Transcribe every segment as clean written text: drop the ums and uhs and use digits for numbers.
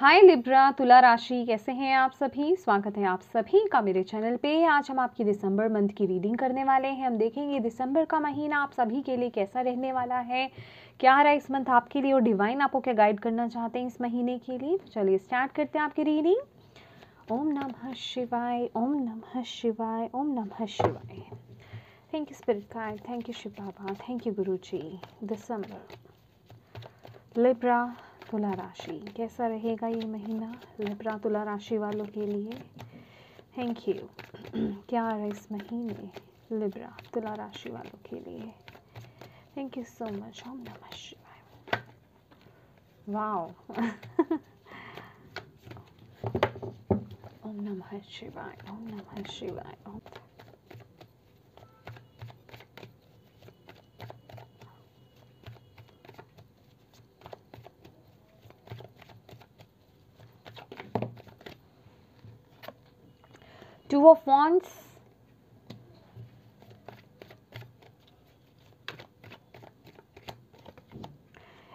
हाय Libra तुला राशि, कैसे हैं आप सभी। स्वागत है आप सभी का मेरे चैनल पे। आज हम आपकी दिसंबर मंथ की रीडिंग करने वाले हैं। हम देखेंगे दिसंबर का महीना आप सभी के लिए कैसा रहने वाला है, क्या रहा इस मंथ आपके लिए और डिवाइन आपको क्या गाइड करना चाहते हैं इस महीने के लिए। तो चलिए स्टार्ट करते हैं आपकी रीडिंग। ओम नमः शिवाय, ओम नमः शिवाय, ओम नमः शिवाय। Thank you spirit guide, thank you Shiv Baba, thank you guru ji. December, Libra तुला राशि, कैसा रहेगा ये महीना लिब्रा तुला राशि वालों के लिए। Thank you. क्या है इस महीने लिब्रा तुला राशि वालों के लिए। Thank you so much. ओम नमः शिवाय। वाओ। ओम नमः शिवाय, ओम नमः शिवाय। Two of Wands,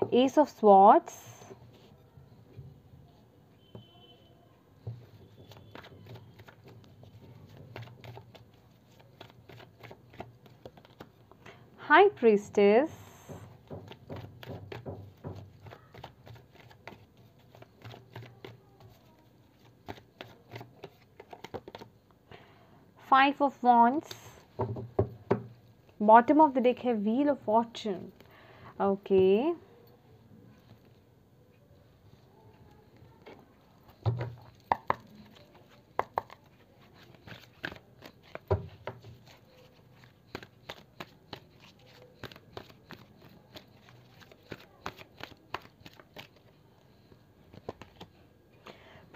Ace of Swords, High Priestess, Five of Wands, bottom of the deck है Wheel of Fortune. Okay.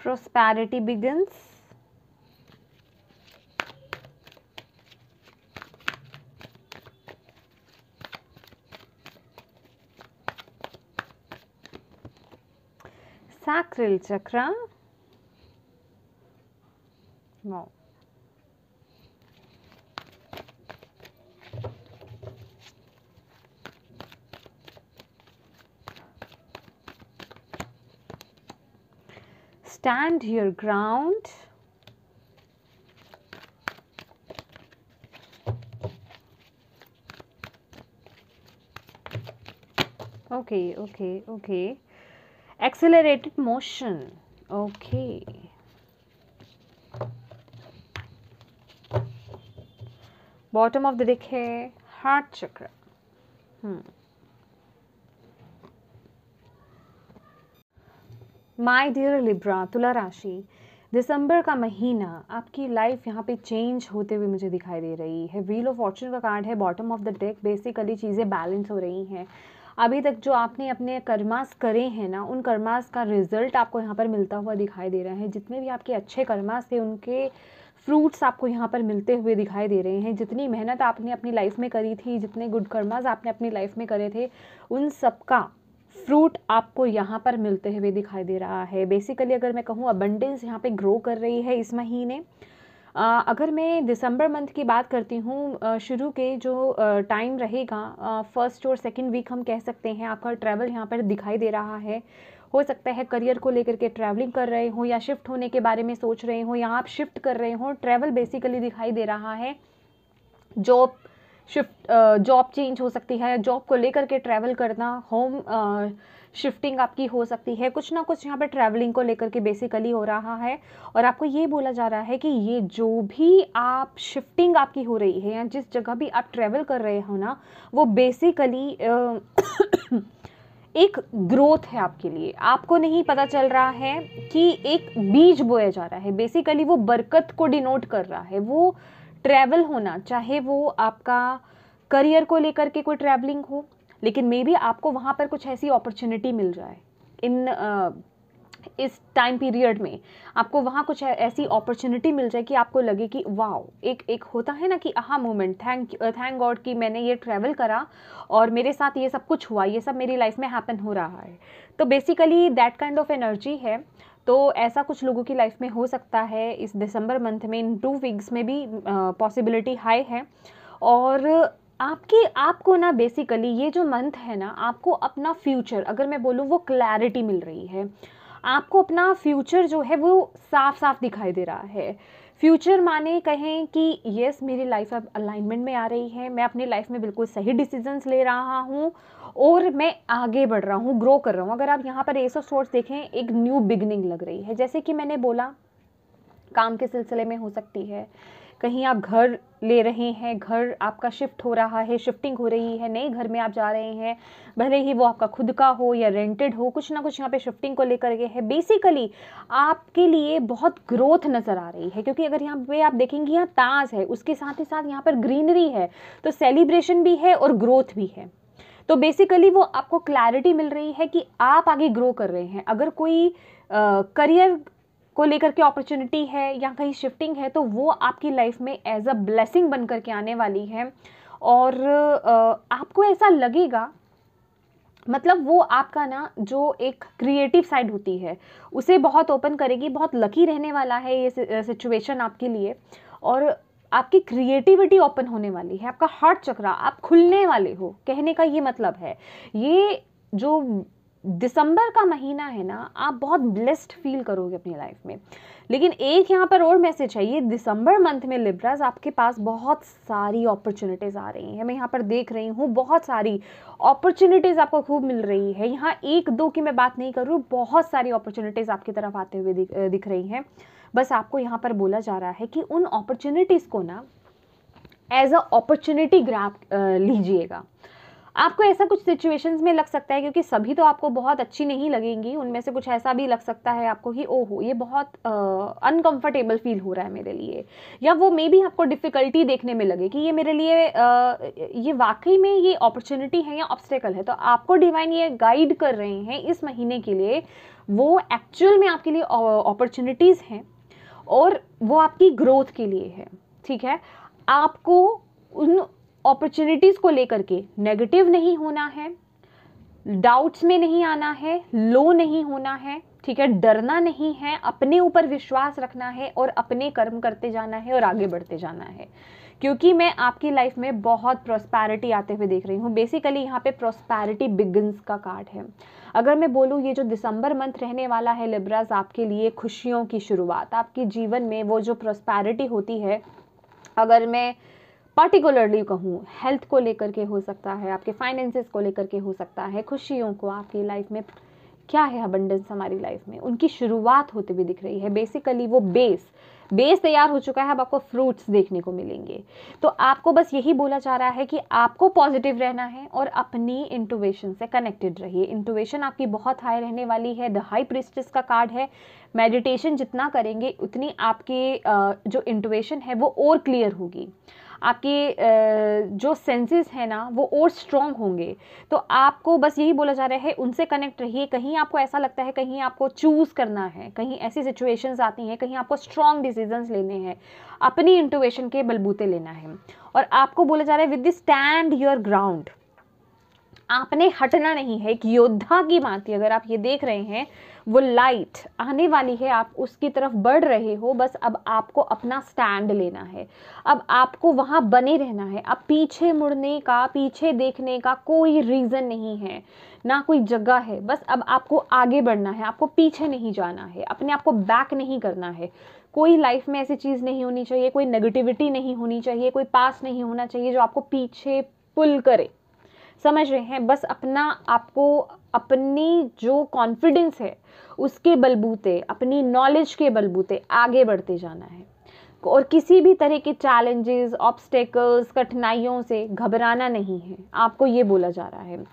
Prosperity begins. Sacral chakra. Wow. Stand your ground. Okay. Accelerated motion. Okay. Bottom of the deck है Heart chakra. My dear Libra तुला राशि, दिसंबर का महीना आपकी life यहाँ पे change होते हुए मुझे दिखाई दे रही है। व्हील ऑफ फॉर्चून का कार्ड है bottom of the deck. Basically चीज़ें बैलेंस हो रही हैं। अभी तक जो आपने अपने कर्मास करे हैं ना, उन कर्मास का रिजल्ट आपको यहाँ पर मिलता हुआ दिखाई दे रहा है। जितने भी आपके अच्छे कर्मास थे उनके फ्रूट्स आपको यहाँ पर मिलते हुए दिखाई दे रहे हैं। जितनी मेहनत आपने अपनी लाइफ में करी थी, जितने गुड कर्मास आपने अपनी लाइफ में करे थे, उन सबका फ्रूट आपको यहाँ पर मिलते हुए दिखाई दे रहा है। बेसिकली अगर मैं कहूँ अबंडेंस यहाँ पे ग्रो कर रही है इस महीने। अगर मैं दिसंबर मंथ की बात करती हूँ, शुरू के जो टाइम रहेगा, फर्स्ट और सेकंड वीक हम कह सकते हैं, आपका ट्रैवल यहाँ पर दिखाई दे रहा है। हो सकता है करियर को लेकर के ट्रैवलिंग कर रहे हो या शिफ्ट होने के बारे में सोच रहे हो या आप शिफ्ट कर रहे हो। ट्रैवल बेसिकली दिखाई दे रहा है। जॉब शिफ्ट, जॉब चेंज हो सकती है, जॉब को लेकर के ट्रैवल करना, होम शिफ्टिंग आपकी हो सकती है। कुछ ना कुछ यहाँ पे ट्रैवलिंग को लेकर के बेसिकली हो रहा है। और आपको ये बोला जा रहा है कि ये जो भी आप शिफ्टिंग आपकी हो रही है या जिस जगह भी आप ट्रैवल कर रहे हो ना, वो बेसिकली एक ग्रोथ है आपके लिए। आपको नहीं पता चल रहा है कि एक बीज बोया जा रहा है। बेसिकली वो बरकत को डिनोट कर रहा है। वो ट्रैवल होना, चाहे वो आपका करियर को लेकर के कोई ट्रैवलिंग हो, लेकिन मे बी आपको वहाँ पर कुछ ऐसी अपॉर्चुनिटी मिल जाए इस टाइम पीरियड में। आपको वहाँ कुछ ऐसी अपॉर्चुनिटी मिल जाए कि आपको लगे कि वाओ, एक होता है ना कि आहा मोमेंट, थैंक गॉड कि मैंने ये ट्रैवल करा और मेरे साथ ये सब कुछ हुआ, ये सब मेरी लाइफ में हैपन हो रहा है। तो basically that kind of energy है। तो ऐसा कुछ लोगों की लाइफ में हो सकता है इस दिसंबर मंथ में। इन 2 वीक्स में भी पॉसिबिलिटी हाई है। और आपको ना बेसिकली ये जो मंथ है ना, आपको अपना फ्यूचर, अगर मैं बोलूँ, वो क्लैरिटी मिल रही है। आपको अपना फ्यूचर जो है वो साफ साफ दिखाई दे रहा है। फ्यूचर माने कहें कि यस मेरी लाइफ अब अलाइनमेंट में आ रही है, मैं अपनी लाइफ में बिल्कुल सही डिसीजंस ले रहा हूँ और मैं आगे बढ़ रहा हूँ, ग्रो कर रहा हूँ। अगर आप यहाँ पर एस ऑफ सोर्स देखें, एक न्यू बिगनिंग लग रही है। जैसे कि मैंने बोला, काम के सिलसिले में हो सकती है, कहीं आप घर ले रहे हैं, घर आपका शिफ्ट हो रहा है, शिफ्टिंग हो रही है, नए घर में आप जा रहे हैं, भले ही वो आपका खुद का हो या रेंटेड हो, कुछ ना कुछ यहाँ पे शिफ्टिंग को लेकर के है। बेसिकली आपके लिए बहुत ग्रोथ नज़र आ रही है, क्योंकि अगर यहाँ पे आप देखेंगे यहाँ ताज है, उसके साथ ही साथ यहाँ पर ग्रीनरी है, तो सेलिब्रेशन भी है और ग्रोथ भी है। तो बेसिकली वो आपको क्लैरिटी मिल रही है कि आप आगे ग्रो कर रहे हैं। अगर कोई करियर को लेकर के अपॉर्चुनिटी है या कहीं शिफ्टिंग है, तो वो आपकी लाइफ में एज अ ब्लेसिंग बन करके आने वाली है। और आपको ऐसा लगेगा, मतलब वो आपका ना जो एक क्रिएटिव साइड होती है उसे बहुत ओपन करेगी। बहुत लकी रहने वाला है ये सिचुएशन आपके लिए, और आपकी क्रिएटिविटी ओपन होने वाली है, आपका हार्ट चक्रा, आप खुलने वाले हो, कहने का ये मतलब है। ये जो दिसंबर का महीना है ना, आप बहुत ब्लेस्ड फील करोगे अपनी लाइफ में। लेकिन एक यहाँ पर और मैसेज है, ये दिसंबर मंथ में लिब्रास आपके पास बहुत सारी अपॉर्चुनिटीज़ आ रही हैं। मैं यहाँ पर देख रही हूँ बहुत सारी अपॉर्चुनिटीज़ आपको खूब मिल रही है। यहाँ एक दो की मैं बात नहीं कर रही हूँ, बहुत सारी अपॉर्चुनिटीज़ आपकी तरफ आते हुए दिख रही हैं। बस आपको यहाँ पर बोला जा रहा है कि उन अपॉर्चुनिटीज़ को ना एज अ अपॉर्चुनिटी ग्रैब लीजिएगा। आपको ऐसा कुछ सिचुएशंस में लग सकता है, क्योंकि सभी तो आपको बहुत अच्छी नहीं लगेंगी, उनमें से कुछ ऐसा भी लग सकता है आपको कि ओहो ये बहुत अनकंफर्टेबल फील हो रहा है मेरे लिए, या वो मे बी आपको डिफ़िकल्टी देखने में लगे कि ये मेरे लिए ये वाकई में ये अपॉर्चुनिटी है या ऑब्स्टेकल है। तो आपको डिवाइन ये गाइड कर रहे हैं इस महीने के लिए, वो एक्चुअल में आपके लिए अपॉर्चुनिटीज़ हैं और वो आपकी ग्रोथ के लिए है। ठीक है, आपको उन अपॉर्चुनिटीज़ को लेकर के नेगेटिव नहीं होना है, डाउट्स में नहीं आना है, लो नहीं होना है। ठीक है, डरना नहीं है, अपने ऊपर विश्वास रखना है और अपने कर्म करते जाना है और आगे बढ़ते जाना है। क्योंकि मैं आपकी लाइफ में बहुत प्रॉस्पैरिटी आते हुए देख रही हूँ। बेसिकली यहाँ पे प्रॉस्पैरिटी बिगिंस का कार्ड है। अगर मैं बोलूँ, ये जो दिसंबर मंथ रहने वाला है लिब्रास आपके लिए खुशियों की शुरुआत, आपके जीवन में वो जो प्रॉस्पैरिटी होती है, अगर मैं पर्टिकुलरली कहूँ, हेल्थ को लेकर के हो सकता है, आपके फाइनेंसेस को लेकर के हो सकता है, खुशियों को आपकी लाइफ में क्या है, अबंडेंस हमारी लाइफ में, उनकी शुरुआत होते हुए दिख रही है। बेसिकली वो बेस तैयार हो चुका है, अब आपको फ्रूट्स देखने को मिलेंगे। तो आपको बस यही बोला जा रहा है कि आपको पॉजिटिव रहना है और अपनी इंटुइशन से कनेक्टेड रहिए। इंटुइशन आपकी बहुत हाई रहने वाली है। द हाई प्रीस्टेस का कार्ड है। मेडिटेशन जितना करेंगे उतनी आपकी जो इंटुइशन है वो और क्लियर होगी, आपके जो सेंसेस हैं ना वो और स्ट्रॉन्ग होंगे। तो आपको बस यही बोला जा रहा है, उनसे कनेक्ट रहिए। कहीं आपको ऐसा लगता है, कहीं आपको चूज़ करना है, कहीं ऐसी सिचुएशंस आती हैं, कहीं आपको स्ट्रॉन्ग डिसीजंस लेने हैं, अपनी इंटुइशन के बलबूते लेना है। और आपको बोला जा रहा है with this stand your ground, आपने हटना नहीं है। एक योद्धा की भांति अगर आप ये देख रहे हैं, वो लाइट आने वाली है, आप उसकी तरफ बढ़ रहे हो। बस अब आपको अपना स्टैंड लेना है, अब आपको वहाँ बने रहना है। अब पीछे मुड़ने का, पीछे देखने का कोई रीज़न नहीं है, ना कोई जगह है। बस अब आपको आगे बढ़ना है, आपको पीछे नहीं जाना है, अपने आप को बैक नहीं करना है। कोई लाइफ में ऐसी चीज़ नहीं होनी चाहिए, कोई नेगेटिविटी नहीं होनी चाहिए, कोई पास नहीं होना चाहिए जो आपको पीछे पुल करे। समझ रहे हैं? बस अपना, आपको अपनी जो कॉन्फिडेंस है उसके बलबूते, अपनी नॉलेज के बलबूते आगे बढ़ते जाना है और किसी भी तरह के चैलेंजेस, ऑब्स्टेकल्स, कठिनाइयों से घबराना नहीं है। आपको ये बोला जा रहा है।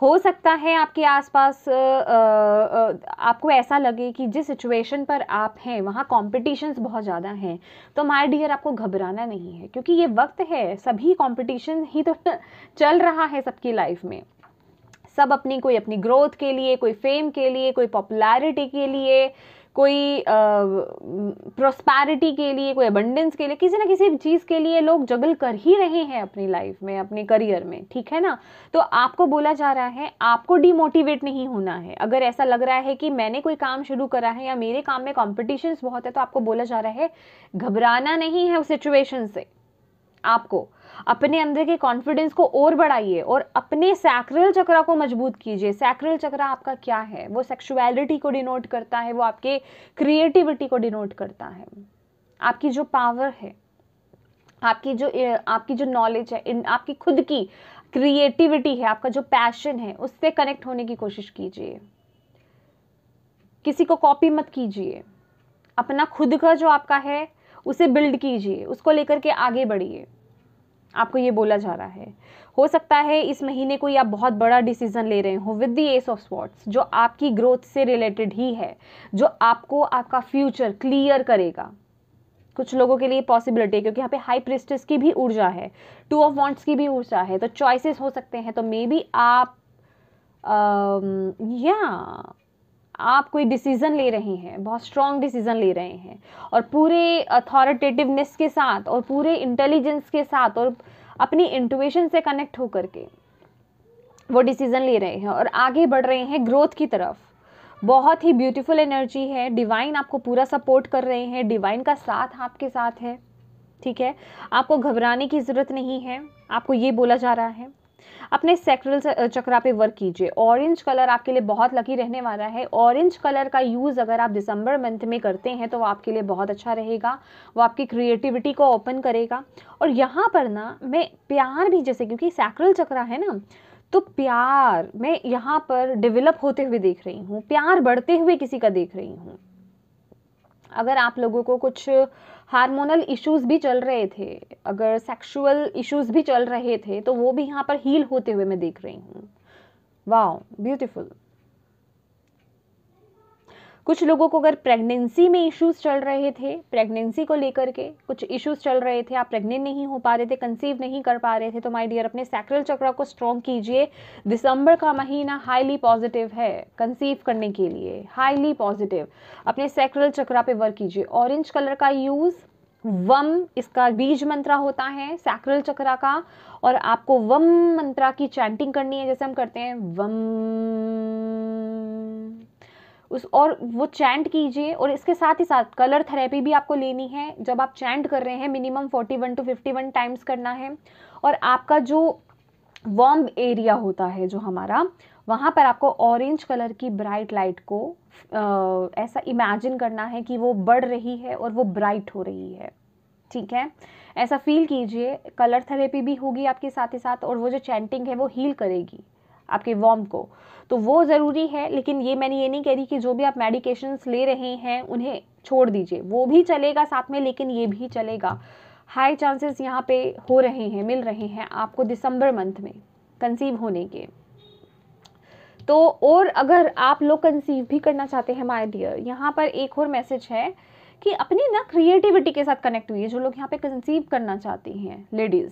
हो सकता है आपके आसपास आपको ऐसा लगे कि जिस सिचुएशन पर आप हैं वहाँ कॉम्पिटिशन्स बहुत ज़्यादा हैं, तो माय डियर आपको घबराना नहीं है, क्योंकि ये वक्त है, सभी कॉम्पिटिशन ही तो चल रहा है सबकी लाइफ में। सब अपनी, कोई अपनी ग्रोथ के लिए, कोई फेम के लिए, कोई पॉपुलैरिटी के लिए, कोई प्रॉस्पैरिटी के लिए, कोई अबंडेंस के लिए, किसी ना किसी चीज़ के लिए लोग जगल कर ही रहे हैं अपनी लाइफ में, अपने करियर में। ठीक है ना? तो आपको बोला जा रहा है, आपको डिमोटिवेट नहीं होना है। अगर ऐसा लग रहा है कि मैंने कोई काम शुरू करा है या मेरे काम में कॉम्पिटिशन्स बहुत है, तो आपको बोला जा रहा है घबराना नहीं है उस सिचुएशन से। आपको अपने अंदर के कॉन्फिडेंस को और बढ़ाइए और अपने सैक्रल चक्रा को मजबूत कीजिए। सैक्रल चक्रा आपका क्या है? वो सेक्सुअलिटी को डिनोट करता है, वो आपके क्रिएटिविटी को डिनोट करता है, आपकी जो पावर है, आपकी जो नॉलेज है, आपकी खुद की क्रिएटिविटी है, आपका जो पैशन है, उससे कनेक्ट होने की कोशिश कीजिए। किसी को कॉपी मत कीजिए, अपना खुद का जो आपका है उसे बिल्ड कीजिए, उसको लेकर के आगे बढ़िए। आपको ये बोला जा रहा है। हो सकता है इस महीने कोई आप बहुत बड़ा डिसीजन ले रहे हो with the S of swords, जो आपकी ग्रोथ से रिलेटेड ही है, जो आपको आपका फ्यूचर क्लियर करेगा। कुछ लोगों के लिए पॉसिबिलिटी है, क्योंकि यहाँ पे हाई प्रिस्टेस की भी ऊर्जा है, टू ऑफ वॉन्ट्स की भी ऊर्जा है, तो चॉइसेस हो सकते हैं। तो मे बी आप कोई डिसीजन ले रहे हैं, बहुत स्ट्रॉन्ग डिसीजन ले रहे हैं, और पूरे अथॉरिटेटिवनेस के साथ और पूरे इंटेलिजेंस के साथ और अपनी इंट्यूशन से कनेक्ट होकर के वो डिसीजन ले रहे हैं और आगे बढ़ रहे हैं ग्रोथ की तरफ। बहुत ही ब्यूटीफुल एनर्जी है, डिवाइन आपको पूरा सपोर्ट कर रहे हैं, डिवाइन का साथ आपके साथ है, ठीक है। आपको घबराने की ज़रूरत नहीं है, आपको ये बोला जा रहा है। अपने सैक्रल चक्रा पे वर्क कीजिए। ऑरेंज कलर आपके लिए बहुत लकी रहने वाला है। ऑरेंज कलर का यूज़ अगर आप दिसंबर मंथ में करते हैं तो वो आपके लिए बहुत अच्छा रहेगा, वो आपकी क्रिएटिविटी को ओपन करेगा। और यहाँ पर ना मैं प्यार भी, जैसे क्योंकि सैक्रल चक्रा है ना, तो प्यार मैं यहाँ पर डेवलप होते हुए देख रही हूँ, प्यार बढ़ते हुए किसी का देख रही हूँ। अगर आप लोगों को कुछ हार्मोनल इश्यूज भी चल रहे थे, अगर सेक्सुअल इश्यूज भी चल रहे थे, तो वो भी यहाँ पर हील होते हुए मैं देख रही हूँ। Wow, beautiful. कुछ लोगों को अगर प्रेगनेंसी में इश्यूज चल रहे थे, प्रेगनेंसी को लेकर के कुछ इश्यूज चल रहे थे, आप प्रेग्नेंट नहीं हो पा रहे थे, कंसीव नहीं कर पा रहे थे, तो माय डियर अपने सैक्रल चक्र को स्ट्रॉन्ग कीजिए। दिसंबर का महीना हाईली पॉजिटिव है कंसीव करने के लिए, हाईली पॉजिटिव। अपने सैक्रल चक्र पे वर्क कीजिए। ऑरेंज कलर का यूज, वम इसका बीज मंत्रा होता है सैक्रल चक्र का, और आपको वम मंत्रा की चैंटिंग करनी है, जैसे हम करते हैं वम, और वो चैंट कीजिए। और इसके साथ ही साथ कलर थेरेपी भी आपको लेनी है। जब आप चैंट कर रहे हैं मिनिमम 41 to 51 टाइम्स करना है, और आपका जो वार्म एरिया होता है जो हमारा, वहाँ पर आपको ऑरेंज कलर की ब्राइट लाइट को ऐसा इमेजिन करना है कि वो बढ़ रही है और वो ब्राइट हो रही है, ठीक है। ऐसा फील कीजिए। कलर थेरेपी भी होगी आपके साथ ही साथ, और वो जो चैंटिंग है वो हील करेगी आपके वार्म को, तो वो ज़रूरी है। लेकिन मैंने ये नहीं कह रही कि जो भी आप मेडिकेशंस ले रहे हैं उन्हें छोड़ दीजिए, वो भी चलेगा साथ में, लेकिन ये भी चलेगा। हाई चांसेस यहाँ पे हो रहे हैं, मिल रहे हैं आपको दिसंबर मंथ में कंसीव होने के। तो और अगर आप लोग कंसीव भी करना चाहते हैं माय डियर, यहाँ पर एक और मैसेज है कि अपनी ना क्रिएटिविटी के साथ कनेक्ट हुई है। जो लोग यहाँ पे कंसीव करना चाहती हैं लेडीज़,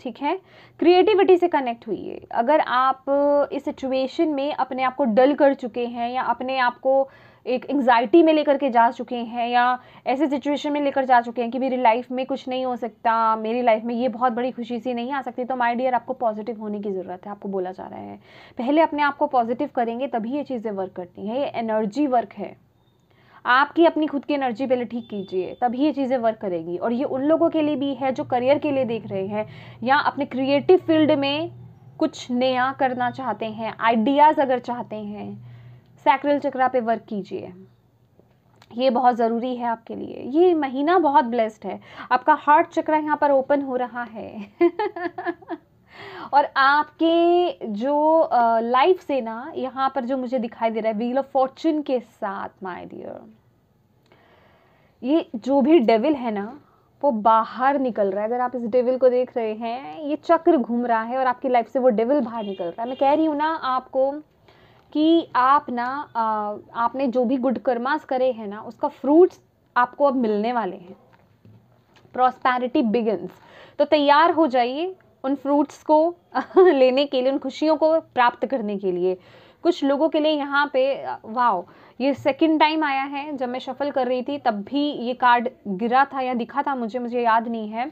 ठीक है, क्रिएटिविटी से कनेक्ट हुई है। अगर आप इस सिचुएशन में अपने आप को डल कर चुके हैं, या अपने आप को एक एंग्जाइटी में लेकर के जा चुके हैं, या ऐसे सिचुएशन में लेकर जा चुके हैं कि मेरी लाइफ में कुछ नहीं हो सकता, मेरी लाइफ में ये बहुत बड़ी खुशी सी नहीं आ सकती, तो माय डियर आपको पॉजिटिव होने की ज़रूरत है। आपको बोला जा रहा है पहले अपने आप को पॉजिटिव करेंगे तभी ये चीज़ें वर्क करती हैं। ये एनर्जी वर्क है, आपकी अपनी खुद की एनर्जी पहले ठीक कीजिए, तभी ये चीज़ें वर्क करेगी। और ये उन लोगों के लिए भी है जो करियर के लिए देख रहे हैं, या अपने क्रिएटिव फील्ड में कुछ नया करना चाहते हैं, आइडियाज़ अगर चाहते हैं, सैक्रल चक्र पे वर्क कीजिए। ये बहुत ज़रूरी है आपके लिए। ये महीना बहुत ब्लेस्ड है, आपका हार्ट चक्र यहाँ पर ओपन हो रहा है और आपके जो लाइफ से ना यहाँ पर जो मुझे दिखाई दे रहा है व्हील ऑफ फॉर्चून के साथ माय डियर, ये जो भी डेविल है ना वो बाहर निकल रहा है। अगर आप इस डेविल को देख रहे हैं, ये चक्र घूम रहा है और आपकी लाइफ से वो डेविल बाहर निकल रहा है। मैं कह रही हूँ ना आपको कि आप ना आपने जो भी गुड कर्मास करे हैं ना, उसका फ्रूट्स आपको अब मिलने वाले हैं। प्रॉस्पेरिटी बिगिंस, तो तैयार हो जाइए उन फ्रूट्स को लेने के लिए, उन खुशियों को प्राप्त करने के लिए। कुछ लोगों के लिए यहाँ पे वाओ, ये सेकंड टाइम आया है। जब मैं शफल कर रही थी तब भी ये कार्ड गिरा था या दिखा था, मुझे याद नहीं है।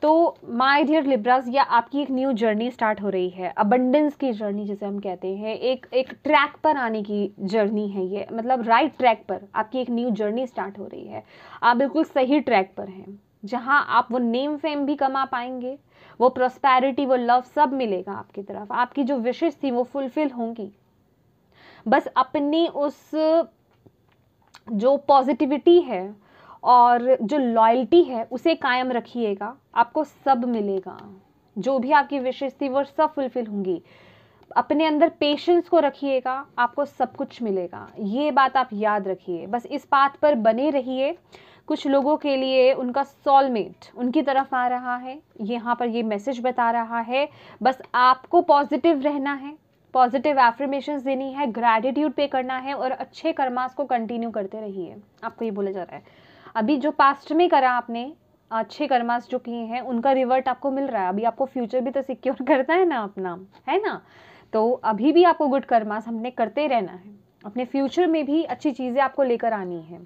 तो माय डियर लिब्रास, या आपकी एक न्यू जर्नी स्टार्ट हो रही है, अबंडेंस की जर्नी जिसे हम कहते हैं, एक ट्रैक पर आने की जर्नी है ये, मतलब राइट ट्रैक पर आपकी एक न्यू जर्नी स्टार्ट हो रही है। आप बिल्कुल सही ट्रैक पर हैं, जहाँ आप वो नेम फेम भी कमा पाएंगे, वो प्रॉस्पेरिटी, वो लव सब मिलेगा आपकी तरफ। आपकी जो विशेष थी वो फुलफिल होंगी। बस अपनी उस जो पॉजिटिविटी है और जो लॉयल्टी है उसे कायम रखिएगा, आपको सब मिलेगा। जो भी आपकी विशेष थी वो सब फुलफिल होंगी। अपने अंदर पेशेंस को रखिएगा, आपको सब कुछ मिलेगा। ये बात आप याद रखिए, बस इस बात पर बने रहिए। कुछ लोगों के लिए उनका सोलमेट उनकी तरफ आ रहा है, यहाँ पर ये मैसेज बता रहा है। बस आपको पॉजिटिव रहना है, पॉजिटिव एफर्मेशंस देनी है, ग्रैटिट्यूड पे करना है और अच्छे कर्मास को कंटिन्यू करते रहिए। आपको ये बोला जा रहा है, अभी जो पास्ट में करा आपने अच्छे कर्मास जो किए हैं उनका रिवर्ट आपको मिल रहा है। अभी आपको फ्यूचर भी तो सिक्योर करना है ना अपना, है ना। तो अभी भी आपको गुड कर्मास हमने करते रहना है, अपने फ्यूचर में भी अच्छी चीज़ें आपको लेकर आनी है।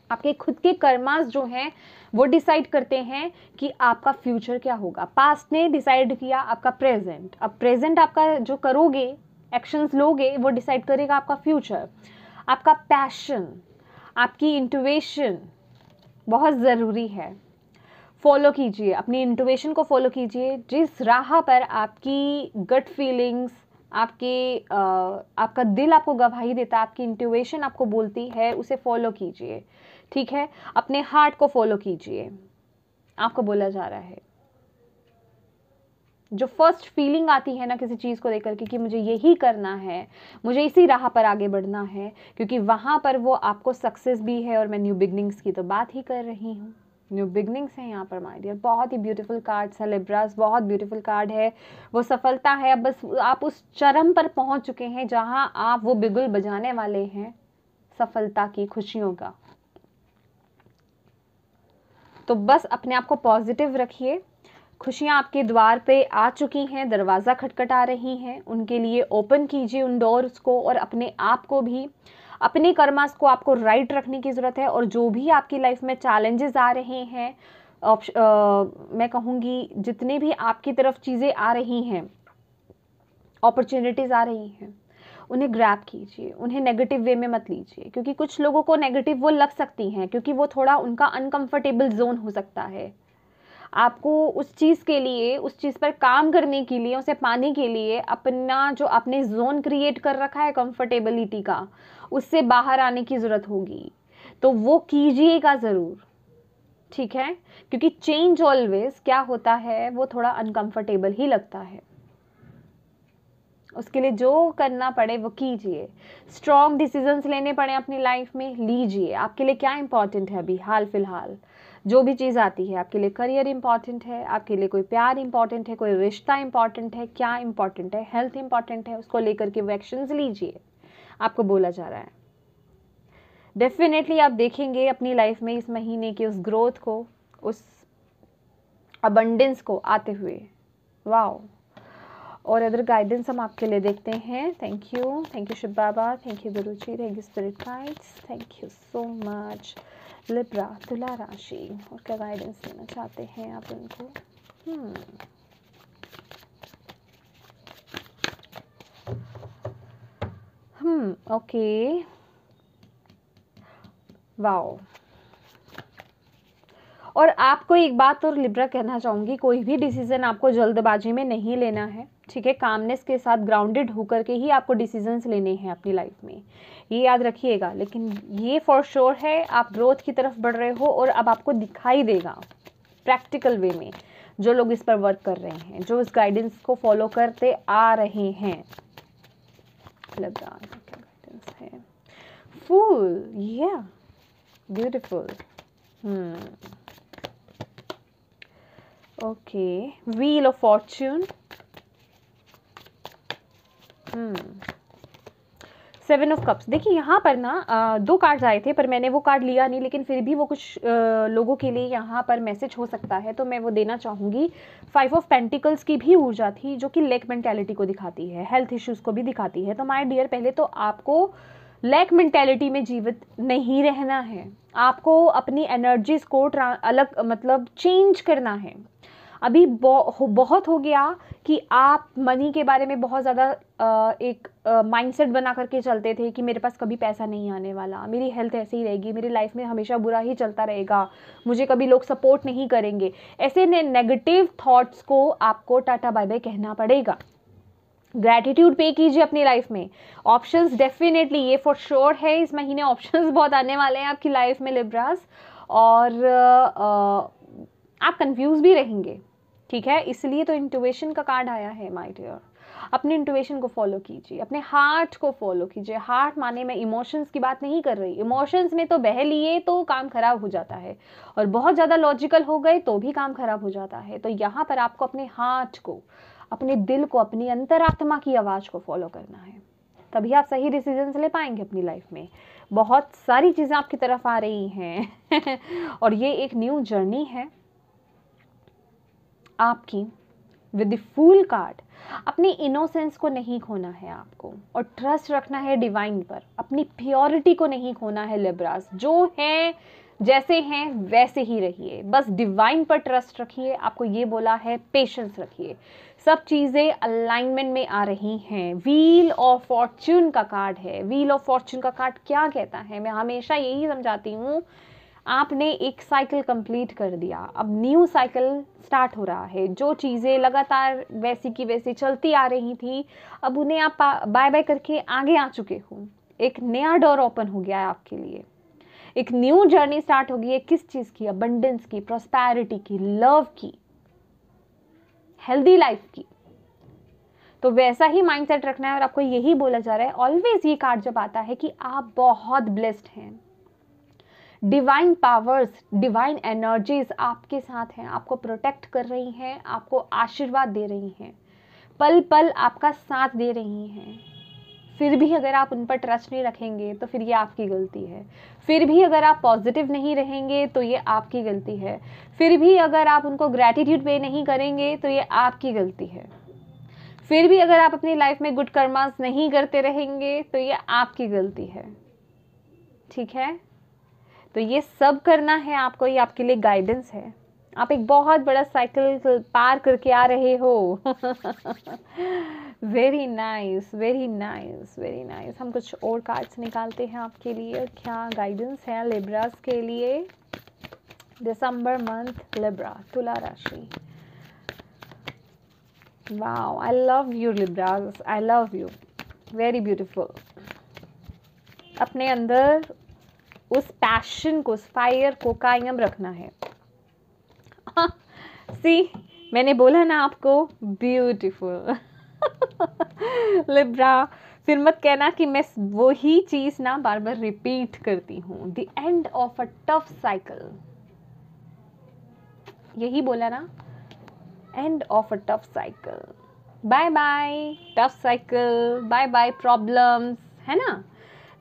आपके खुद के कर्मास जो हैं वो डिसाइड करते हैं कि आपका फ्यूचर क्या होगा। पास्ट ने डिसाइड किया आपका प्रेजेंट, अब प्रेजेंट आपका जो करोगे, एक्शंस लोगे, वो डिसाइड करेगा आपका फ्यूचर। आपका पैशन, आपकी इंट्यूशन बहुत ज़रूरी है। फॉलो कीजिए अपनी इंट्यूशन को, फॉलो कीजिए। जिस राह पर आपकी गट फीलिंग्स, आपका दिल आपको गवाही देता है, आपकी इंट्यूशन आपको बोलती है, उसे फॉलो कीजिए। ठीक है, अपने हार्ट को फॉलो कीजिए। आपको बोला जा रहा है, जो फर्स्ट फीलिंग आती है ना किसी चीज़ को लेकर के कि मुझे यही करना है, मुझे इसी राह पर आगे बढ़ना है, क्योंकि वहाँ पर वो आपको सक्सेस भी है। और मैं न्यू बिगनिंग्स की तो बात ही कर रही हूँ, न्यू बिगनिंग्स हैं यहाँ पर माय डियर। बहुत ही ब्यूटीफुल कार्ड्स है लिब्रास, बहुत ब्यूटीफुल कार्ड है। वो सफलता है, अब बस आप उस चरम पर पहुँच चुके हैं जहाँ आप वो बिगुल बजाने वाले हैं सफलता की, खुशियों का। तो बस अपने आप को पॉजिटिव रखिए। खुशियाँ आपके द्वार पे आ चुकी हैं, दरवाज़ा खटखटा रही हैं, उनके लिए ओपन कीजिए उन डोर्स को। और अपने आप को भी, अपने कर्मास को आपको राइट रखने की ज़रूरत है। और जो भी आपकी लाइफ में चैलेंजेस आ रहे हैं, मैं कहूँगी जितने भी आपकी तरफ चीज़ें आ रही हैं, अपॉर्चुनिटीज़ आ रही हैं, उन्हें ग्रैब कीजिए, उन्हें नेगेटिव वे में मत लीजिए। क्योंकि कुछ लोगों को नेगेटिव वो लग सकती हैं, क्योंकि वो थोड़ा उनका अनकंफर्टेबल जोन हो सकता है। आपको उस चीज़ के लिए, उस चीज़ पर काम करने के लिए, उसे पाने के लिए अपना जो आपने जोन क्रिएट कर रखा है कंफर्टेबिलिटी का, उससे बाहर आने की ज़रूरत होगी। तो वो कीजिएगा ज़रूर, ठीक है। क्योंकि चेंज ऑलवेज क्या होता है, वो थोड़ा अनकंफर्टेबल ही लगता है। उसके लिए जो करना पड़े वो कीजिए। स्ट्रॉन्ग डिसीजंस लेने पड़े अपनी लाइफ में, लीजिए। आपके लिए क्या इंपॉर्टेंट है अभी हाल फिलहाल, जो भी चीज़ आती है आपके लिए, करियर इंपॉर्टेंट है, आपके लिए कोई प्यार इंपॉर्टेंट है, कोई रिश्ता इंपॉर्टेंट है, क्या इंपॉर्टेंट है, हेल्थ इंपॉर्टेंट है, उसको लेकर के वो एक्शंस लीजिए। आपको बोला जा रहा है डेफिनेटली आप देखेंगे अपनी लाइफ में इस महीने की उस ग्रोथ को, उस अबंडेंस को आते हुए। वाओ। और अदर गाइडेंस हम आपके लिए देखते हैं। Thank you Shiv Baba, thank you guruji, thank you spirit guides, thank you so much. Libra, तुला राशि, और क्या गाइडेंस लेना चाहते हैं आप उनको? Okay, wow. और आपको एक बात और लिब्रा कहना चाहूँगी, कोई भी डिसीजन आपको जल्दबाजी में नहीं लेना है, ठीक है। कामनेस के साथ ग्राउंडेड होकर के ही आपको डिसीजंस लेने हैं अपनी लाइफ में, ये याद रखिएगा। लेकिन ये फॉर श्योर है आप ग्रोथ की तरफ बढ़ रहे हो, और अब आपको दिखाई देगा प्रैक्टिकल वे में जो लोग इस पर वर्क कर रहे हैं, जो इस गाइडेंस को फॉलो करते आ रहे हैं। लिब्रा क्या गाइडेंस है? फूल, या beautiful. Okay, wheel of Fortune, 7 of cups. देखिए यहाँ पर ना 2 कार्ड्स आए थे, पर मैंने वो कार्ड लिया नहीं, लेकिन फिर भी वो कुछ लोगों के लिए यहाँ पर मैसेज हो सकता है, तो मैं वो देना चाहूँगी। 5 ऑफ पेंटिकल्स की भी ऊर्जा थी, जो कि लैक मेंटालिटी को दिखाती है, हेल्थ इश्यूज़ को भी दिखाती है। तो माय डियर, पहले तो आपको लैक मेंटालिटी में जीवित नहीं रहना है, आपको अपनी एनर्जीज को अलग मतलब चेंज करना है। अभी बहुत हो गया कि आप मनी के बारे में बहुत ज़्यादा एक माइंडसेट बना करके चलते थे कि मेरे पास कभी पैसा नहीं आने वाला, मेरी हेल्थ ऐसे ही रहेगी, मेरी लाइफ में हमेशा बुरा ही चलता रहेगा, मुझे कभी लोग सपोर्ट नहीं करेंगे, ऐसे नेगेटिव थॉट्स को आपको टाटा बाय बाय कहना पड़ेगा। ग्रैटिट्यूड पे कीजिए अपनी लाइफ में। ऑप्शंस डेफिनेटली, ये फॉर श्योर है, इस महीने ऑप्शंस बहुत आने वाले हैं आपकी लाइफ में लिब्रास, और आप कंफ्यूज भी रहेंगे, ठीक है, इसलिए तो इंट्यूशन का कार्ड आया है माय डियर। अपने इंट्यूशन को फॉलो कीजिए, अपने हार्ट को फॉलो कीजिए। हार्ट माने मैं इमोशंस की बात नहीं कर रही, इमोशंस में तो बह लिए तो काम खराब हो जाता है, और बहुत ज़्यादा लॉजिकल हो गए तो भी काम खराब हो जाता है। तो यहाँ पर आपको अपने हार्ट को, अपने दिल को, अपनी अंतरात्मा की आवाज़ को फॉलो करना है, तभी आप सही डिसीजंस ले पाएंगे अपनी लाइफ में। बहुत सारी चीज़ें आपकी तरफ आ रही हैं और ये एक न्यू जर्नी है आपकी विद द फूल कार्ड। अपनी इनोसेंस को नहीं खोना है आपको, और ट्रस्ट रखना है डिवाइन पर। अपनी प्योरिटी को नहीं खोना है लिब्रास, जो हैं जैसे हैं वैसे ही रहिए, बस डिवाइन पर ट्रस्ट रखिए। आपको ये बोला है पेशेंस रखिए, सब चीज़ें अलाइनमेंट में आ रही हैं। व्हील ऑफ फॉर्च्यून का कार्ड है। व्हील ऑफ फॉर्च्यून का कार्ड क्या कहता है, मैं हमेशा यही समझाती हूँ, आपने एक साइकिल कंप्लीट कर दिया, अब न्यू साइकिल स्टार्ट हो रहा है। जो चीज़ें लगातार वैसी की वैसी चलती आ रही थी, अब उन्हें आप बाय बाय करके आगे आ चुके हो। एक नया डोर ओपन हो गया है आपके लिए, एक न्यू जर्नी स्टार्ट हो गई है। किस चीज़ की? अबंडेंस की, प्रॉस्पेरिटी की, लव की, हेल्दी लाइफ की। तो वैसा ही माइंडसेट रखना है, और आपको यही बोला जा रहा है ऑलवेज, ये कार्ड जब आता है, कि आप बहुत ब्लेस्ड हैं। डिवाइन पावर्स, डिवाइन एनर्जीज आपके साथ हैं, आपको प्रोटेक्ट कर रही हैं, आपको आशीर्वाद दे रही हैं, पल पल आपका साथ दे रही हैं। फिर भी अगर आप उन पर ट्रस्ट नहीं रखेंगे तो फिर ये आपकी गलती है। फिर भी अगर आप पॉजिटिव नहीं रहेंगे तो ये आपकी गलती है। फिर भी अगर आप उनको ग्रैटिट्यूड पे नहीं करेंगे तो ये आपकी गलती है। फिर भी अगर आप अपनी लाइफ में गुड कर्मास नहीं करते रहेंगे तो ये आपकी गलती है, ठीक है। तो ये सब करना है आपको, ये आपके लिए गाइडेंस है। आप एक बहुत बड़ा साइकिल पार करके आ रहे हो। Very nice, very nice, very nice. हम कुछ और कार्ड्स निकालते हैं आपके लिए, क्या गाइडेंस है लिब्रास के लिए दिसंबर मंथ। लिब्रा, तुला राशि। Wow, I love you Libras, I love you, very beautiful. अपने अंदर उस पैशन को, उस फायर को कायम रखना है। सी, मैंने बोला ना आपको, ब्यूटीफुल। लिब्रा, फिर मत कहना कि मैं वही चीज ना बार बार रिपीट करती हूँ। The end of a tough cycle, यही बोला ना, end of a tough cycle. Bye bye tough cycle, bye bye problems, है ना।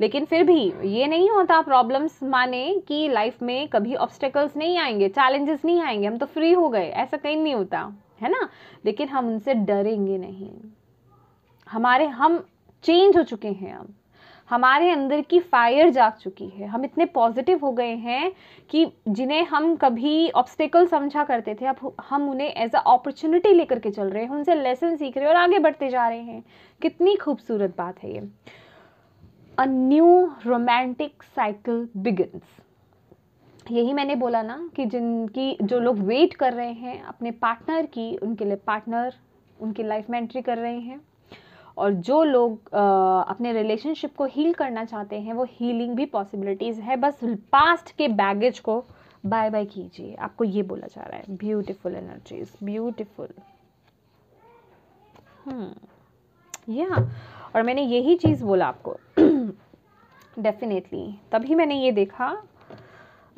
लेकिन फिर भी ये नहीं होता प्रॉब्लम्स माने कि लाइफ में कभी ऑब्स्टेकल्स नहीं आएंगे, चैलेंजेस नहीं आएंगे, हम तो फ्री हो गए, ऐसा कहीं नहीं होता, है ना। लेकिन हम उनसे डरेंगे नहीं। हम चेंज हो चुके हैं, अब हमारे अंदर की फायर जाग चुकी है। हम इतने पॉजिटिव हो गए हैं कि जिन्हें हम कभी ऑब्स्टेकल समझा करते थे, अब हम उन्हें एज अ अपॉर्चुनिटी लेकर के चल रहे हैं, उनसे लेसन सीख रहे हैं और आगे बढ़ते जा रहे हैं। कितनी खूबसूरत बात है ये। A new romantic cycle begins। यही मैंने बोला ना कि जो लोग वेट कर रहे हैं अपने पार्टनर की, उनके लिए पार्टनर उनकी लाइफ में एंट्री कर रहे हैं, और जो लोग अपने रिलेशनशिप को हील करना चाहते हैं, वो हीलिंग भी पॉसिबिलिटीज़ है। बस पास्ट के बैगेज को बाय बाय कीजिए, आपको ये बोला जा रहा है। Beautiful energies, beautiful. और मैंने यही चीज़ बोला आपको डेफिनेटली, तभी मैंने ये देखा।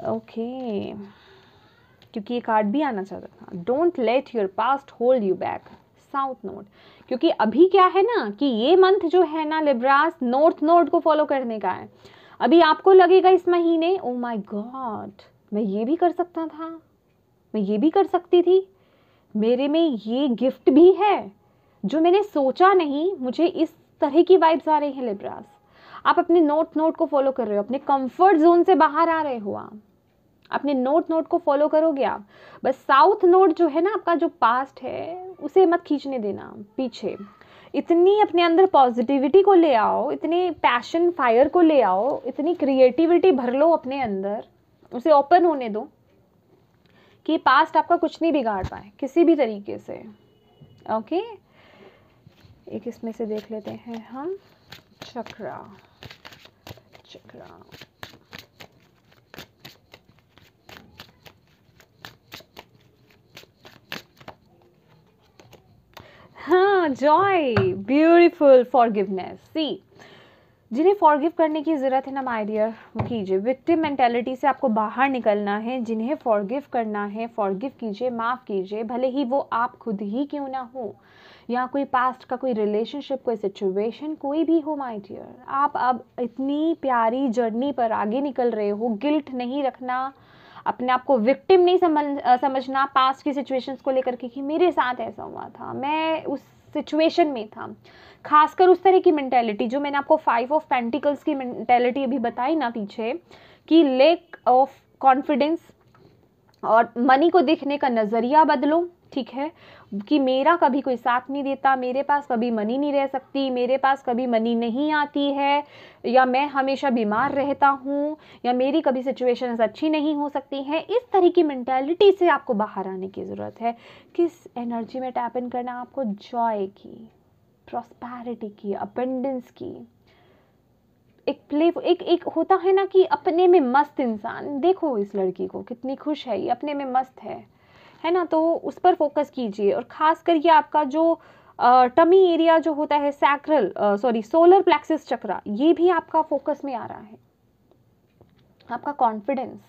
ओके, क्योंकि ये कार्ड भी आना चाहता था। Don't let your past hold you back, south node. क्योंकि अभी क्या है ना कि ये मंथ जो है ना लिब्रास, नॉर्थ नोड को फॉलो करने का है। अभी आपको लगेगा इस महीने, ओ माय गॉड, मैं ये भी कर सकता था, मैं ये भी कर सकती थी, मेरे में ये गिफ्ट भी है जो मैंने सोचा नहीं। मुझे इस तरह की वाइब्स आ रही हैं लिब्रास। आप अपने नॉर्थ नोड को फॉलो कर रहे हो, अपने कंफर्ट जोन से बाहर आ रहे हो, आप अपने नॉर्थ नोड को फॉलो करोगे आप। बस साउथ नोड जो है ना आपका, जो पास्ट है, उसे मत खींचने देना पीछे। इतनी अपने अंदर पॉजिटिविटी को ले आओ, इतने पैशन फायर को ले आओ, इतनी क्रिएटिविटी भर लो अपने अंदर, उसे ओपन होने दो कि पास्ट आपका कुछ नहीं बिगाड़ पाए किसी भी तरीके से। ओके, एक इसमें से देख लेते हैं हम, चक्रा। हाँ, जॉय, ब्यूटीफुल, फॉरगिवनेस। सी, जिन्हें फॉरगिव करने की ज़रूरत है ना माय डियर, वो कीजिए। विक्टिम मेंटेलिटी से आपको बाहर निकलना है। जिन्हें फॉरगिव करना है, फॉरगिव कीजिए, माफ़ कीजिए, भले ही वो आप खुद ही क्यों ना हो, या कोई पास्ट का कोई रिलेशनशिप, कोई सिचुएशन, कोई भी हो माय डियर। आप अब इतनी प्यारी जर्नी पर आगे निकल रहे हो। गिल्ट नहीं रखना, अपने आप को विक्टिम नहीं समझना पास्ट की सिचुएशंस को लेकर के कि मेरे साथ ऐसा हुआ था, मैं उस सिचुएशन में था। खासकर उस तरह की मेंटेलिटी जो मैंने आपको 5 ऑफ पेंटिकल्स की मेंटेलिटी अभी बताई ना पीछे, कि लैक ऑफ कॉन्फिडेंस और मनी को देखने का नज़रिया बदलो। ठीक है, कि मेरा कभी कोई साथ नहीं देता, मेरे पास कभी मनी नहीं रह सकती, मेरे पास कभी मनी नहीं आती है, या मैं हमेशा बीमार रहता हूँ, या मेरी कभी सिचुएशंस अच्छी नहीं हो सकती हैं। इस तरह की मेंटालिटी से आपको बाहर आने की ज़रूरत है। किस एनर्जी में टैप इन करना आपको? जॉय की, प्रॉस्पेरिटी की, अबंडेंस की। एक प्ले, एक होता है ना कि अपने में मस्त इंसान, देखो इस लड़की को कितनी खुश है, ये अपने में मस्त है ना, तो उस पर फोकस कीजिए। और खास कर ये आपका जो टमी एरिया जो होता है, सैक्रल सोलर प्लेक्सिस चक्रा, ये भी आपका फोकस में आ रहा है। आपका कॉन्फिडेंस,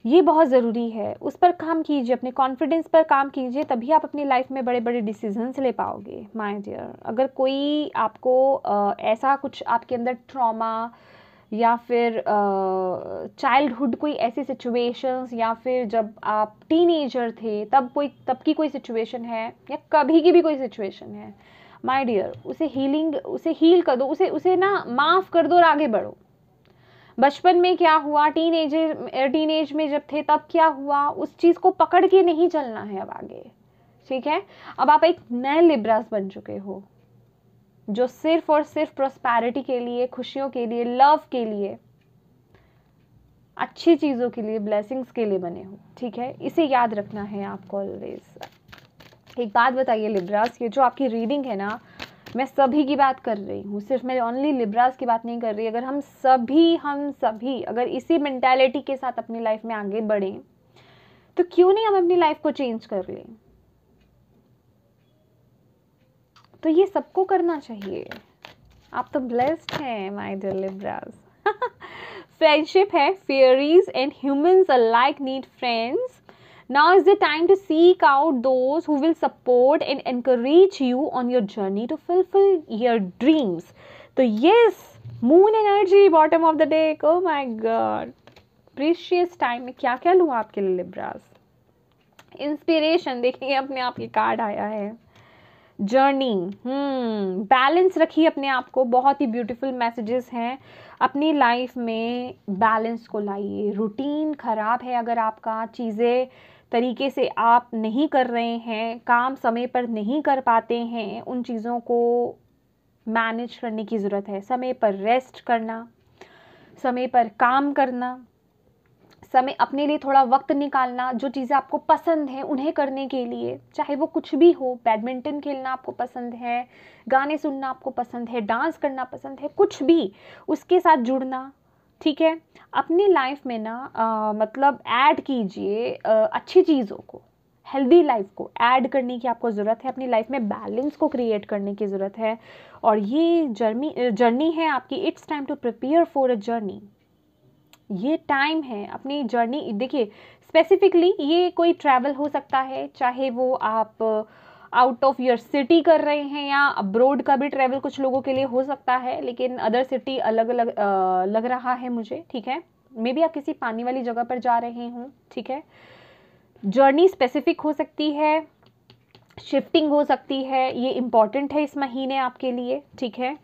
ये बहुत ज़रूरी है, उस पर काम कीजिए, अपने कॉन्फिडेंस पर काम कीजिए, तभी आप अपनी लाइफ में बड़े बड़े डिसीजंस ले पाओगे माय डियर। अगर कोई आपको ऐसा कुछ आपके अंदर ट्रॉमा, या फिर चाइल्डहुड कोई ऐसी सिचुएशंस, या फिर जब आप टीनेजर थे तब की कोई सिचुएशन है, या कभी की भी कोई सिचुएशन है माय डियर, उसे हील कर दो, उसे ना माफ़ कर दो और आगे बढ़ो। बचपन में क्या हुआ, टीनेज में जब थे तब क्या हुआ, उस चीज़ को पकड़ के नहीं चलना है अब आगे। ठीक है, अब आप एक नए लिब्रास बन चुके हो, जो सिर्फ और सिर्फ प्रॉस्पेरिटी के लिए, खुशियों के लिए, लव के लिए, अच्छी चीज़ों के लिए, ब्लेसिंग्स के लिए बने हो। ठीक है, इसे याद रखना है आपको ऑलवेज। एक बात बताइए लिब्रास, ये जो आपकी रीडिंग है ना, मैं सभी की बात कर रही हूँ, सिर्फ मैं ओनली लिब्रास की बात नहीं कर रही। अगर हम सभी अगर इसी मेंटालिटी के साथ अपनी लाइफ में आगे बढ़ें, तो क्यों नहीं हम अपनी लाइफ को चेंज कर लें। तो ये सबको करना चाहिए। आप तो ब्लेस्ड हैं माय डियर लिब्रास। फ्रेंडशिप है, fairies and humans alike need friends. Now is the time to seek out those who will support and encourage you on your journey to fulfill your dreams. तो yes, moon energy, bottom of the deck. Oh my God, precious time में क्या क्या लूँ आपके लिए Libras? Inspiration देखिए, अपने आप ये कार्ड आया है। जर्नी, बैलेंस रखिए अपने आप को, बहुत ही ब्यूटीफुल मैसेजेस हैं। अपनी लाइफ में बैलेंस को लाइए। रूटीन ख़राब है अगर आपका, चीज़ें तरीके से आप नहीं कर रहे हैं, काम समय पर नहीं कर पाते हैं, उन चीज़ों को मैनेज करने की ज़रूरत है। समय पर रेस्ट करना, समय पर काम करना, समय अपने लिए थोड़ा वक्त निकालना, जो चीज़ें आपको पसंद हैं उन्हें करने के लिए, चाहे वो कुछ भी हो। बैडमिंटन खेलना आपको पसंद है, गाने सुनना आपको पसंद है, डांस करना पसंद है, कुछ भी उसके साथ जुड़ना। ठीक है, अपनी लाइफ में ना मतलब ऐड कीजिए अच्छी चीज़ों को, हेल्दी लाइफ को ऐड करने की आपको ज़रूरत है। अपनी लाइफ में बैलेंस को क्रिएट करने की ज़रूरत है। और ये जर्नी है आपकी। It's time to prepare for a journey. ये टाइम है अपनी जर्नी। देखिए, स्पेसिफिकली ये कोई ट्रैवल हो सकता है, चाहे वो आप आउट ऑफ योर सिटी कर रहे हैं, या अब्रोड का भी ट्रैवल कुछ लोगों के लिए हो सकता है, लेकिन अदर सिटी अलग अलग लग रहा है मुझे। ठीक है, मे बी आप किसी पानी वाली जगह पर जा रहे हों। ठीक है, जर्नी स्पेसिफिक हो सकती है, शिफ्टिंग हो सकती है। ये इम्पॉर्टेंट है इस महीने आपके लिए। ठीक है,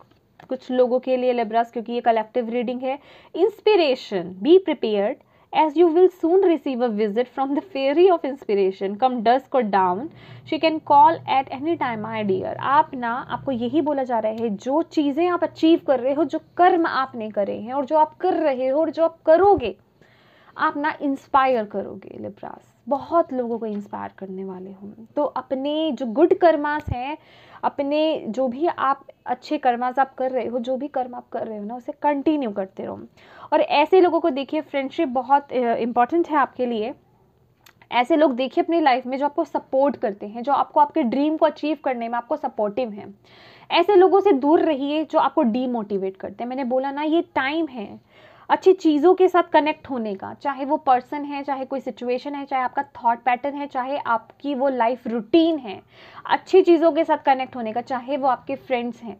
कुछ लोगों के लिए लिब्रास, क्योंकि ये कलेक्टिव रीडिंग है। Inspiration, be prepared as you will soon receive a visit from the fairy of inspiration. Come dusk or dawn, she can call at any time, my dear. आप ना, आपको यही बोला जा रहा है, जो चीज़ें आप अचीव कर रहे हो, जो कर्म आपने करे हैं और जो आप कर रहे हो और जो आप करोगे, आप ना इंस्पायर करोगे लिब्रास, बहुत लोगों को इंस्पायर करने वाले हो। तो अपने जो गुड कर्मास हैं, अपने जो भी आप अच्छे कर्मास आप कर रहे हो, जो भी कर्म आप कर रहे हो ना, उसे कंटिन्यू करते रहो। और ऐसे लोगों को देखिए, फ्रेंडशिप बहुत इंपॉर्टेंट है आपके लिए। ऐसे लोग देखिए अपनी लाइफ में जो आपको सपोर्ट करते हैं, जो आपको आपके ड्रीम को अचीव करने में आपको सपोर्टिव हैं। ऐसे लोगों से दूर रहिए जो आपको डीमोटिवेट करते हैं। मैंने बोला ना, ये टाइम है अच्छी चीज़ों के साथ कनेक्ट होने का, चाहे वो पर्सन है, चाहे कोई सिचुएशन है, चाहे आपका थॉट पैटर्न है, चाहे आपकी वो लाइफ रूटीन है, अच्छी चीज़ों के साथ कनेक्ट होने का, चाहे वो आपके फ्रेंड्स हैं।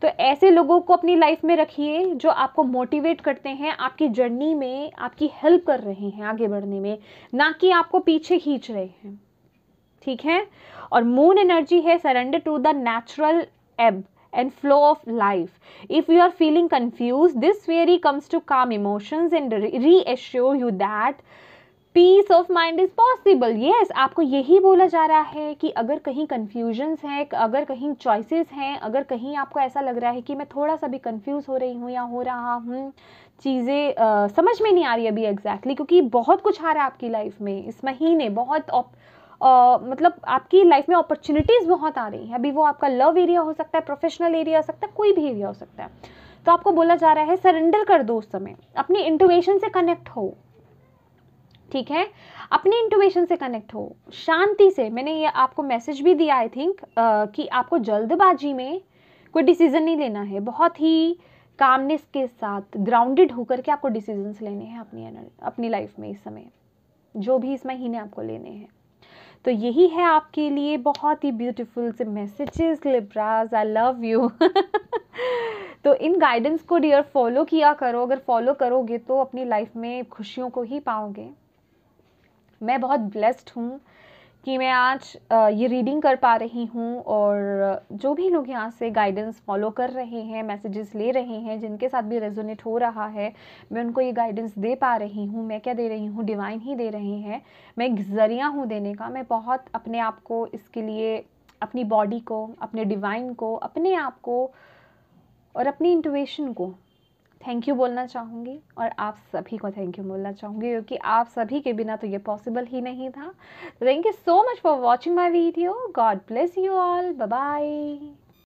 तो ऐसे लोगों को अपनी लाइफ में रखिए जो आपको मोटिवेट करते हैं, आपकी जर्नी में आपकी हेल्प कर रहे हैं आगे बढ़ने में, ना कि आपको पीछे खींच रहे हैं। ठीक है। और मून एनर्जी है सरेंडर टू द नेचुरल एब and flow of life. If you are feeling confused, this fairy comes to calm emotions and reassure you that peace of mind is possible. Yes, आपको यही बोला जा रहा है कि अगर कहीं कन्फ्यूजन्स हैं, अगर कहीं चॉइसेस हैं, अगर कहीं आपको ऐसा लग रहा है कि मैं थोड़ा सा भी कंफ्यूज हो रही हूँ या हो रहा हूँ, चीज़ें समझ में नहीं आ रही अभी एग्जैक्टली, क्योंकि बहुत कुछ आ रहा है आपकी लाइफ में इस महीने, बहुत मतलब आपकी लाइफ में अपॉर्चुनिटीज़ बहुत आ रही हैं। अभी वो आपका लव एरिया हो सकता है, प्रोफेशनल एरिया हो सकता है, कोई भी एरिया हो सकता है। तो आपको बोला जा रहा है सरेंडर कर दो उस समय, अपनी इंट्यूशन से कनेक्ट हो। ठीक है, अपनी इंट्यूशन से कनेक्ट हो शांति से। मैंने ये आपको मैसेज भी दिया आई थिंक कि आपको जल्दबाजी में कोई डिसीजन नहीं लेना है, बहुत ही कामनेस के साथ ग्राउंडेड होकर के आपको डिसीजंस लेने हैं अपनी लाइफ में इस समय, जो भी इस महीने आपको लेने हैं। तो यही है आपके लिए बहुत ही ब्यूटीफुल से messages Libras, I love you. तो इन गाइडेंस को डियर फॉलो किया करो, अगर फॉलो करोगे तो अपनी लाइफ में खुशियों को ही पाओगे। मैं बहुत ब्लेस्ड हूँ कि मैं आज ये रीडिंग कर पा रही हूँ, और जो भी लोग यहाँ से गाइडेंस फॉलो कर रहे हैं, मैसेजेस ले रहे हैं, जिनके साथ भी रेजोनेट हो रहा है, मैं उनको ये गाइडेंस दे पा रही हूँ। मैं क्या दे रही हूँ, डिवाइन ही दे रहे हैं, मैं एक ज़रिया हूँ देने का। मैं बहुत अपने आप को इसके लिए, अपनी बॉडी को, अपने डिवाइन को, अपने आप को और अपनी इंट्यूशन को थैंक यू बोलना चाहूँगी, और आप सभी को थैंक यू बोलना चाहूँगी, क्योंकि आप सभी के बिना तो ये पॉसिबल ही नहीं था। Thank you so much for watching my video. God bless you all. Bye bye.